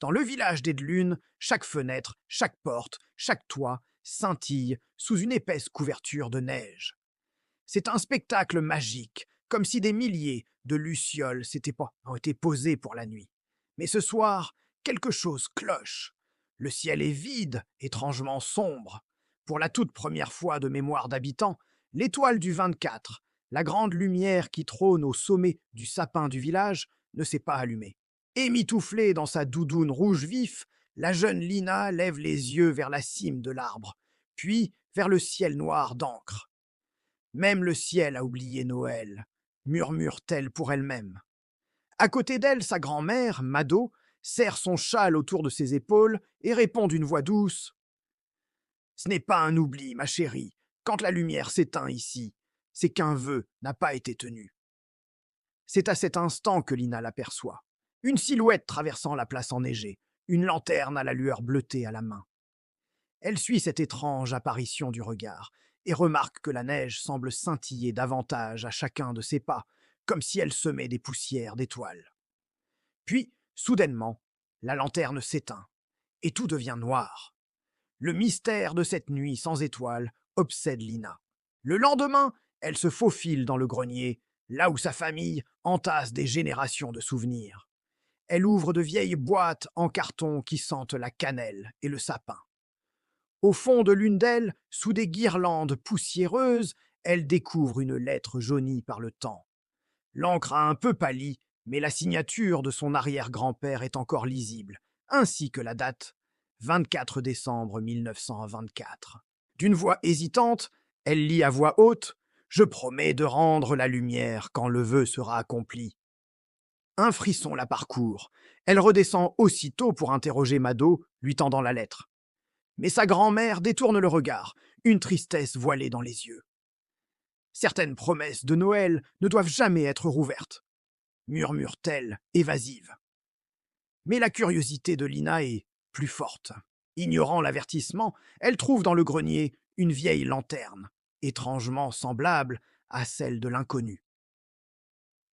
Dans le village d'Edelune, chaque fenêtre, chaque porte, chaque toit scintille sous une épaisse couverture de neige. C'est un spectacle magique, comme si des milliers de lucioles ont été posées pour la nuit. Mais ce soir, quelque chose cloche. Le ciel est vide, étrangement sombre. Pour la toute première fois de mémoire d'habitants, l'étoile du 24, la grande lumière qui trône au sommet du sapin du village, ne s'est pas allumée. Émitouflée dans sa doudoune rouge vif, la jeune Lina lève les yeux vers la cime de l'arbre, puis vers le ciel noir d'encre. Même le ciel a oublié Noël, murmure-t-elle pour elle-même. À côté d'elle, sa grand-mère, Mado, serre son châle autour de ses épaules et répond d'une voix douce. Ce n'est pas un oubli, ma chérie. Quand la lumière s'éteint ici, c'est qu'un vœu n'a pas été tenu. C'est à cet instant que Lina l'aperçoit. Une silhouette traversant la place enneigée, une lanterne à la lueur bleutée à la main. Elle suit cette étrange apparition du regard et remarque que la neige semble scintiller davantage à chacun de ses pas, comme si elle semait des poussières d'étoiles. Puis, soudainement, la lanterne s'éteint et tout devient noir. Le mystère de cette nuit sans étoiles obsède Lina. Le lendemain, elle se faufile dans le grenier, là où sa famille entasse des générations de souvenirs. Elle ouvre de vieilles boîtes en carton qui sentent la cannelle et le sapin. Au fond de l'une d'elles, sous des guirlandes poussiéreuses, elle découvre une lettre jaunie par le temps. L'encre a un peu pâli, mais la signature de son arrière-grand-père est encore lisible, ainsi que la date, 24 décembre 1924. D'une voix hésitante, elle lit à voix haute « Je promets de rendre la lumière quand le vœu sera accompli ». Un frisson la parcourt. Elle redescend aussitôt pour interroger Mado, lui tendant la lettre. Mais sa grand-mère détourne le regard, une tristesse voilée dans les yeux. Certaines promesses de Noël ne doivent jamais être rouvertes, murmure-t-elle, évasive. Mais la curiosité de Lina est plus forte. Ignorant l'avertissement, elle trouve dans le grenier une vieille lanterne, étrangement semblable à celle de l'inconnu.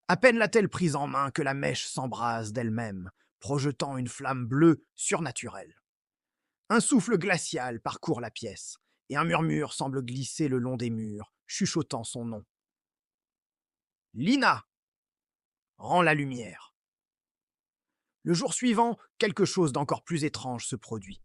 À peine l'a-t-elle prise en main que la mèche s'embrase d'elle-même, projetant une flamme bleue surnaturelle. Un souffle glacial parcourt la pièce, et un murmure semble glisser le long des murs, chuchotant son nom. Lina rend la lumière. Le jour suivant, quelque chose d'encore plus étrange se produit.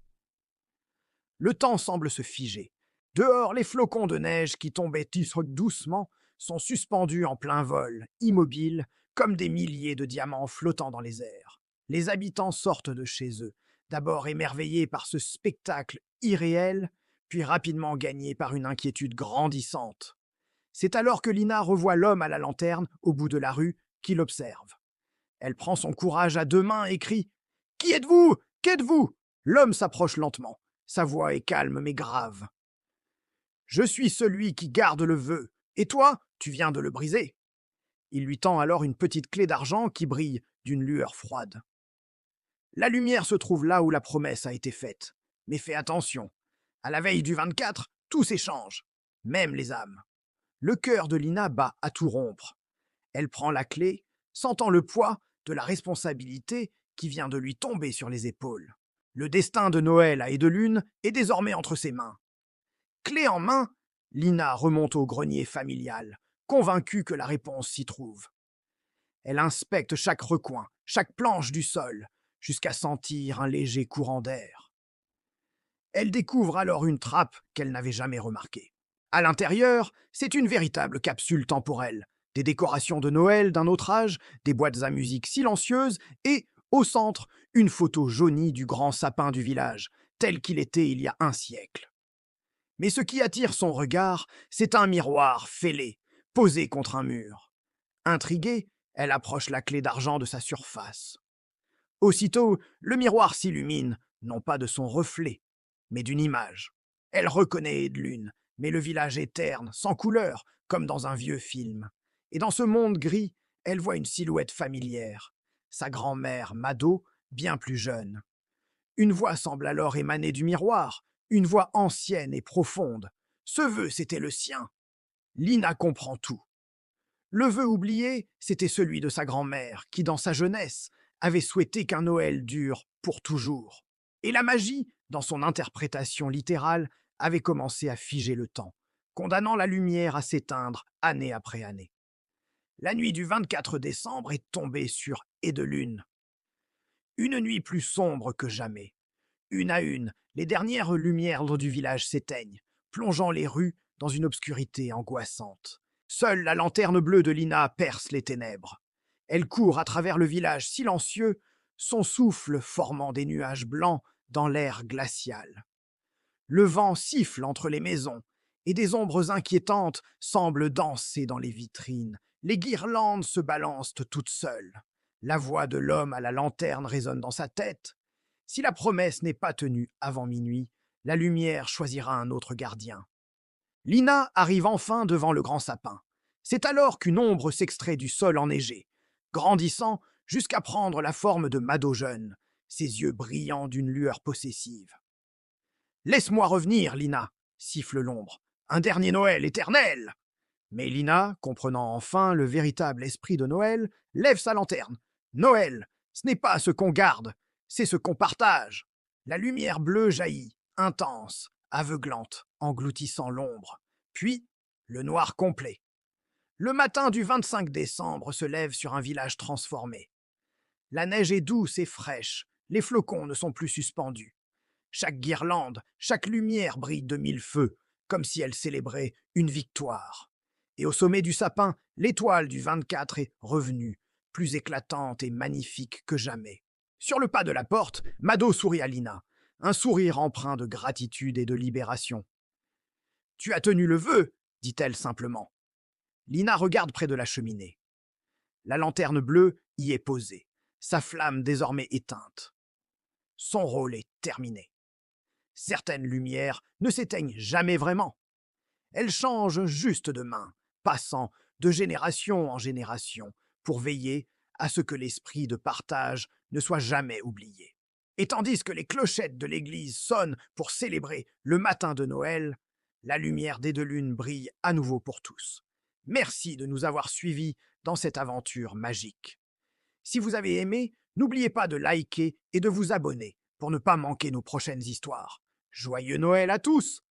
Le temps semble se figer. Dehors, les flocons de neige qui tombaient doucement sont suspendus en plein vol, immobiles, comme des milliers de diamants flottant dans les airs. Les habitants sortent de chez eux, d'abord émerveillés par ce spectacle irréel, puis rapidement gagnés par une inquiétude grandissante. C'est alors que Lina revoit l'homme à la lanterne, au bout de la rue, qui l'observe. Elle prend son courage à deux mains et crie « Qui êtes-vous ? Qu'êtes-vous » L'homme s'approche lentement. Sa voix est calme mais grave. « Je suis celui qui garde le vœu. Et toi, tu viens de le briser. » Il lui tend alors une petite clé d'argent qui brille d'une lueur froide. La lumière se trouve là où la promesse a été faite. Mais fais attention. À la veille du 24, tout s'échange, même les âmes. Le cœur de Lina bat à tout rompre. Elle prend la clé, sentant le poids de la responsabilité qui vient de lui tomber sur les épaules. Le destin de Noël à Edelune est désormais entre ses mains. Clé en main, Lina remonte au grenier familial, convaincue que la réponse s'y trouve. Elle inspecte chaque recoin, chaque planche du sol, jusqu'à sentir un léger courant d'air. Elle découvre alors une trappe qu'elle n'avait jamais remarquée. À l'intérieur, c'est une véritable capsule temporelle. Des décorations de Noël d'un autre âge, des boîtes à musique silencieuses et, au centre, une photo jaunie du grand sapin du village, tel qu'il était il y a un siècle. Mais ce qui attire son regard, c'est un miroir fêlé, posé contre un mur. Intriguée, elle approche la clé d'argent de sa surface. Aussitôt, le miroir s'illumine, non pas de son reflet, mais d'une image. Elle reconnaît Edelune, mais le village est terne, sans couleur, comme dans un vieux film. Et dans ce monde gris, elle voit une silhouette familière. Sa grand-mère, Mado, bien plus jeune. Une voix semble alors émaner du miroir, une voix ancienne et profonde. Ce vœu, c'était le sien. Lina comprend tout. Le vœu oublié, c'était celui de sa grand-mère, qui, dans sa jeunesse, avait souhaité qu'un Noël dure pour toujours. Et la magie, dans son interprétation littérale, avait commencé à figer le temps, condamnant la lumière à s'éteindre année après année. La nuit du 24 décembre est tombée sur Edelune. Une nuit plus sombre que jamais. Une à une, les dernières lumières du village s'éteignent, plongeant les rues dans une obscurité angoissante. Seule la lanterne bleue de Lina perce les ténèbres. Elle court à travers le village silencieux, son souffle formant des nuages blancs dans l'air glacial. Le vent siffle entre les maisons, et des ombres inquiétantes semblent danser dans les vitrines. Les guirlandes se balancent toutes seules. La voix de l'homme à la lanterne résonne dans sa tête. Si la promesse n'est pas tenue avant minuit, la lumière choisira un autre gardien. Lina arrive enfin devant le grand sapin. C'est alors qu'une ombre s'extrait du sol enneigé, grandissant jusqu'à prendre la forme de Mado jeune, ses yeux brillants d'une lueur possessive. « Laisse-moi revenir, Lina !» siffle l'ombre. « Un dernier Noël éternel !» Mais Lina, comprenant enfin le véritable esprit de Noël, lève sa lanterne. Noël, ce n'est pas ce qu'on garde, c'est ce qu'on partage. La lumière bleue jaillit, intense, aveuglante, engloutissant l'ombre. Puis, le noir complet. Le matin du 25 décembre se lève sur un village transformé. La neige est douce et fraîche, les flocons ne sont plus suspendus. Chaque guirlande, chaque lumière brille de mille feux, comme si elle célébrait une victoire. Et au sommet du sapin, l'étoile du 24 est revenue, plus éclatante et magnifique que jamais. Sur le pas de la porte, Mado sourit à Lina, un sourire empreint de gratitude et de libération. « Tu as tenu le vœu, dit-elle simplement. Lina regarde près de la cheminée. La lanterne bleue y est posée, sa flamme désormais éteinte. Son rôle est terminé. Certaines lumières ne s'éteignent jamais vraiment. Elles changent juste de main, passant de génération en génération pour veiller à ce que l'esprit de partage ne soit jamais oublié. Et tandis que les clochettes de l'église sonnent pour célébrer le matin de Noël, la lumière des deux lunes brille à nouveau pour tous. Merci de nous avoir suivis dans cette aventure magique. Si vous avez aimé, n'oubliez pas de liker et de vous abonner pour ne pas manquer nos prochaines histoires. Joyeux Noël à tous!